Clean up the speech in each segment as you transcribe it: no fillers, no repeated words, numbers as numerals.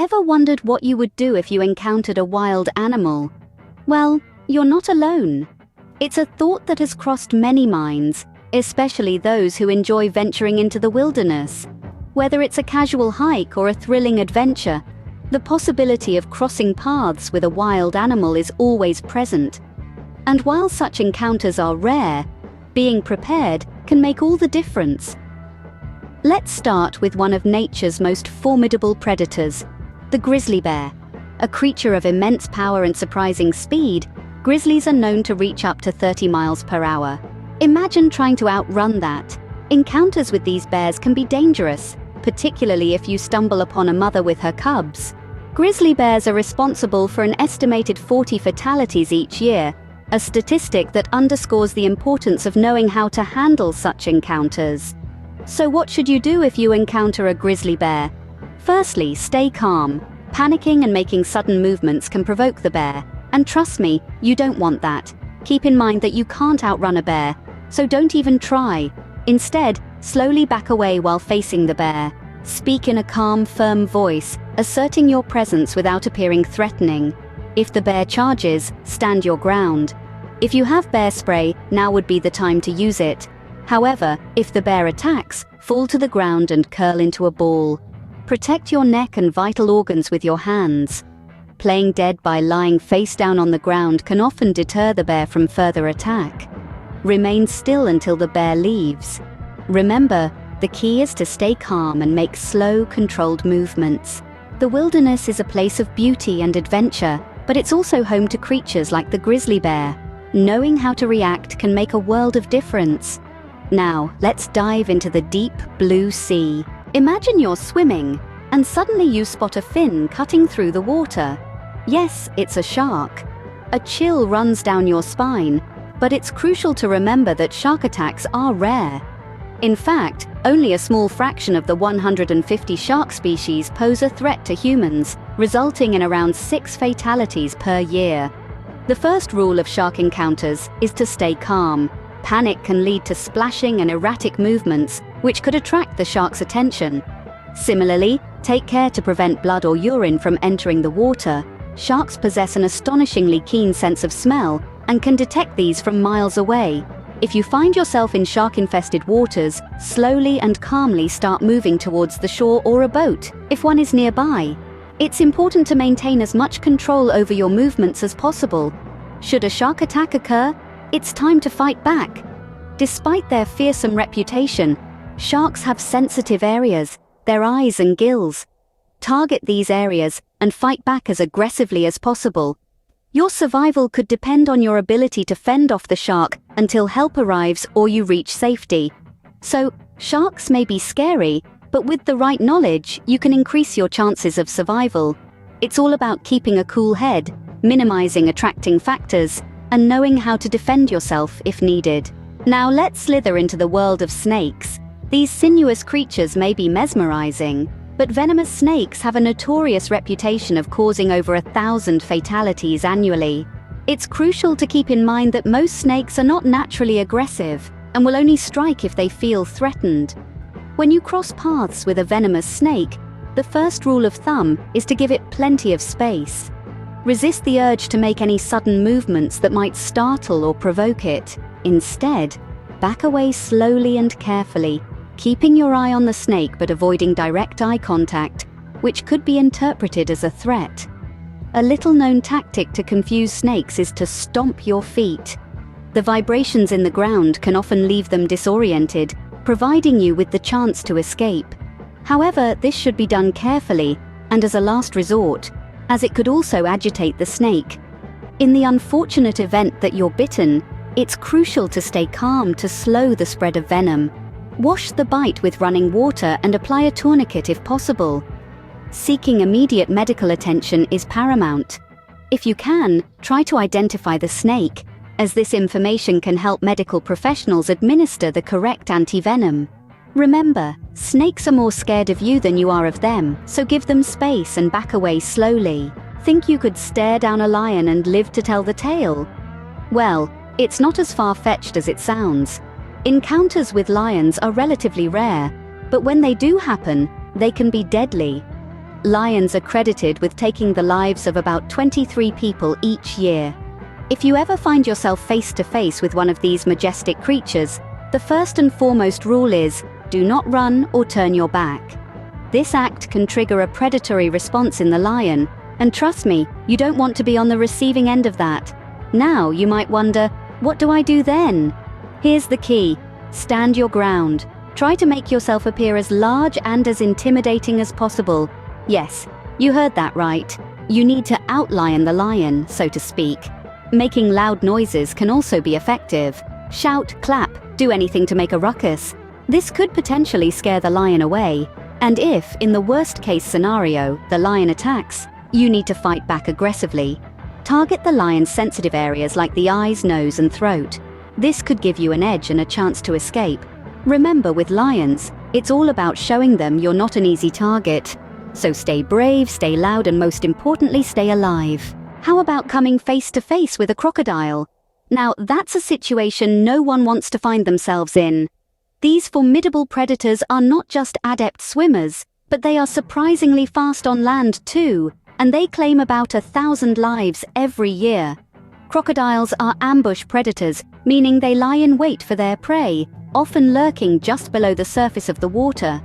Ever wondered what you would do if you encountered a wild animal? Well, you're not alone. It's a thought that has crossed many minds, especially those who enjoy venturing into the wilderness. Whether it's a casual hike or a thrilling adventure, the possibility of crossing paths with a wild animal is always present. And while such encounters are rare, being prepared can make all the difference. Let's start with one of nature's most formidable predators, the grizzly bear. A creature of immense power and surprising speed, grizzlies are known to reach up to 30 miles per hour. Imagine trying to outrun that. Encounters with these bears can be dangerous, particularly if you stumble upon a mother with her cubs. Grizzly bears are responsible for an estimated 40 fatalities each year, a statistic that underscores the importance of knowing how to handle such encounters. So what should you do if you encounter a grizzly bear? Firstly, stay calm. Panicking and making sudden movements can provoke the bear, and trust me, you don't want that. Keep in mind that you can't outrun a bear, so don't even try. Instead, slowly back away while facing the bear. Speak in a calm, firm voice, asserting your presence without appearing threatening. If the bear charges, stand your ground. If you have bear spray, now would be the time to use it. However, if the bear attacks, fall to the ground and curl into a ball. Protect your neck and vital organs with your hands. Playing dead by lying face down on the ground can often deter the bear from further attack. Remain still until the bear leaves. Remember, the key is to stay calm and make slow, controlled movements. The wilderness is a place of beauty and adventure, but it's also home to creatures like the grizzly bear. Knowing how to react can make a world of difference. Now, let's dive into the deep blue sea. Imagine you're swimming, and suddenly you spot a fin cutting through the water. Yes, it's a shark. A chill runs down your spine, but it's crucial to remember that shark attacks are rare. In fact, only a small fraction of the 150 shark species pose a threat to humans, resulting in around 6 fatalities per year. The first rule of shark encounters is to stay calm. Panic can lead to splashing and erratic movements, which could attract the shark's attention. Similarly, take care to prevent blood or urine from entering the water. Sharks possess an astonishingly keen sense of smell and can detect these from miles away. If you find yourself in shark-infested waters, slowly and calmly start moving towards the shore or a boat, if one is nearby. It's important to maintain as much control over your movements as possible. Should a shark attack occur, it's time to fight back. Despite their fearsome reputation, sharks have sensitive areas, their eyes and gills. Target these areas and fight back as aggressively as possible. Your survival could depend on your ability to fend off the shark until help arrives or you reach safety. So, sharks may be scary, but with the right knowledge, you can increase your chances of survival. It's all about keeping a cool head, minimizing attracting factors, and knowing how to defend yourself if needed. Now let's slither into the world of snakes. These sinuous creatures may be mesmerizing, but venomous snakes have a notorious reputation of causing over 1,000 fatalities annually. It's crucial to keep in mind that most snakes are not naturally aggressive and will only strike if they feel threatened. When you cross paths with a venomous snake, the first rule of thumb is to give it plenty of space. Resist the urge to make any sudden movements that might startle or provoke it. Instead, back away slowly and carefully, keeping your eye on the snake but avoiding direct eye contact, which could be interpreted as a threat. A little-known tactic to confuse snakes is to stomp your feet. The vibrations in the ground can often leave them disoriented, providing you with the chance to escape. However, this should be done carefully and as a last resort, as it could also agitate the snake. In the unfortunate event that you're bitten, it's crucial to stay calm to slow the spread of venom. Wash the bite with running water and apply a tourniquet if possible. Seeking immediate medical attention is paramount. If you can, try to identify the snake, as this information can help medical professionals administer the correct antivenom. Remember, snakes are more scared of you than you are of them, so give them space and back away slowly. Think you could stare down a lion and live to tell the tale? Well, it's not as far-fetched as it sounds. Encounters with lions are relatively rare, but when they do happen, they can be deadly. Lions are credited with taking the lives of about 23 people each year. If you ever find yourself face to face with one of these majestic creatures, the first and foremost rule is, do not run or turn your back. This act can trigger a predatory response in the lion, and trust me, you don't want to be on the receiving end of that. Now you might wonder, what do I do then? Here's the key: stand your ground. Try to make yourself appear as large and as intimidating as possible. Yes, you heard that right. You need to outlion the lion, so to speak. Making loud noises can also be effective. Shout, clap, do anything to make a ruckus. This could potentially scare the lion away. And if, in the worst-case scenario, the lion attacks, you need to fight back aggressively. Target the lion's sensitive areas like the eyes, nose, and throat. This could give you an edge and a chance to escape. Remember, with lions, it's all about showing them you're not an easy target. So stay brave, stay loud, and most importantly, stay alive. How about coming face to face with a crocodile? Now, that's a situation no one wants to find themselves in. These formidable predators are not just adept swimmers, but they are surprisingly fast on land too, and they claim about 1,000 lives every year. Crocodiles are ambush predators, meaning they lie in wait for their prey, often lurking just below the surface of the water.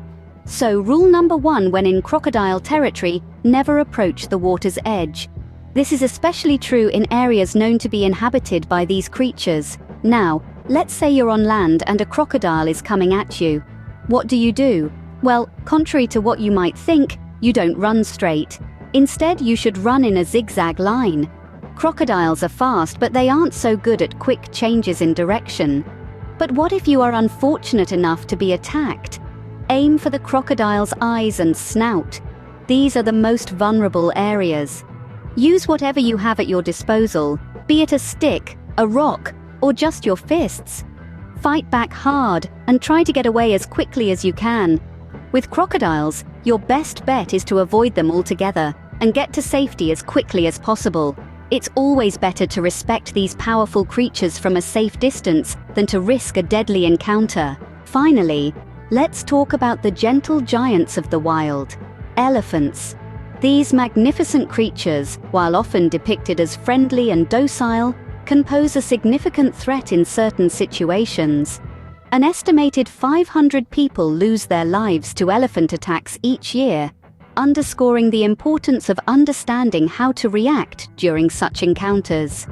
So rule number 1 when in crocodile territory, never approach the water's edge. This is especially true in areas known to be inhabited by these creatures. Now, let's say you're on land and a crocodile is coming at you. What do? Well, contrary to what you might think, you don't run straight. Instead, you should run in a zigzag line. Crocodiles are fast, but they aren't so good at quick changes in direction. But what if you are unfortunate enough to be attacked? Aim for the crocodile's eyes and snout. These are the most vulnerable areas. Use whatever you have at your disposal, be it a stick, a rock, or just your fists. Fight back hard and try to get away as quickly as you can. With crocodiles, your best bet is to avoid them altogether and get to safety as quickly as possible. It's always better to respect these powerful creatures from a safe distance than to risk a deadly encounter. Finally, let's talk about the gentle giants of the wild, elephants. These magnificent creatures, while often depicted as friendly and docile, can pose a significant threat in certain situations. An estimated 500 people lose their lives to elephant attacks each year, underscoring the importance of understanding how to react during such encounters.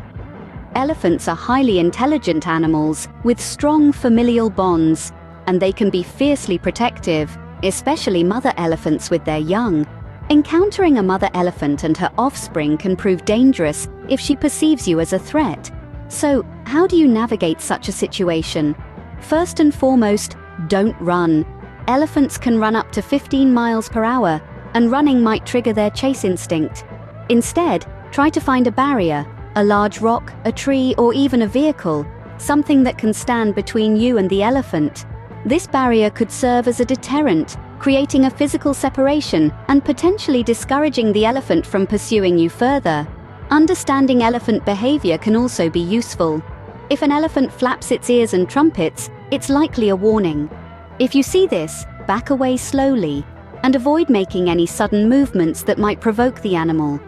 Elephants are highly intelligent animals with strong familial bonds, and they can be fiercely protective, especially mother elephants with their young. Encountering a mother elephant and her offspring can prove dangerous if she perceives you as a threat. So, how do you navigate such a situation? First and foremost, don't run. Elephants can run up to 15 miles per hour, and running might trigger their chase instinct. Instead, try to find a barrier, a large rock, a tree, or even a vehicle, something that can stand between you and the elephant. This barrier could serve as a deterrent, creating a physical separation and potentially discouraging the elephant from pursuing you further. Understanding elephant behavior can also be useful. If an elephant flaps its ears and trumpets, it's likely a warning. If you see this, back away slowly and avoid making any sudden movements that might provoke the animal.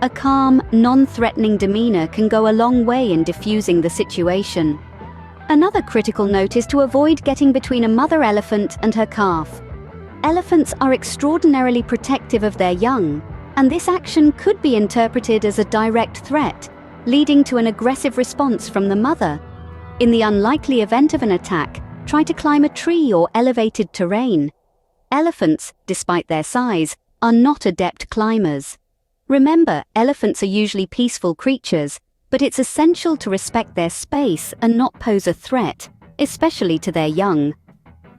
A calm, non-threatening demeanor can go a long way in diffusing the situation. Another critical note is to avoid getting between a mother elephant and her calf. Elephants are extraordinarily protective of their young, and this action could be interpreted as a direct threat, leading to an aggressive response from the mother. In the unlikely event of an attack, try to climb a tree or elevated terrain. Elephants, despite their size, are not adept climbers. Remember, elephants are usually peaceful creatures, but it's essential to respect their space and not pose a threat, especially to their young.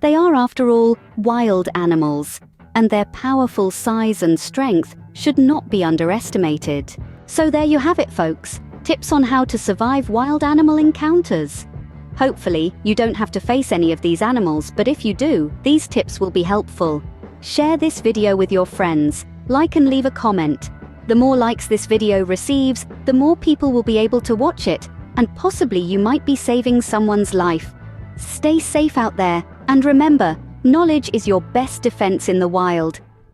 They are, after all, wild animals, and their powerful size and strength should not be underestimated. So there you have it, folks. Tips on how to survive wild animal encounters. Hopefully, you don't have to face any of these animals, but if you do, these tips will be helpful. Share this video with your friends, like and leave a comment. The more likes this video receives, the more people will be able to watch it, and possibly you might be saving someone's life. Stay safe out there, and remember, knowledge is your best defense in the wild.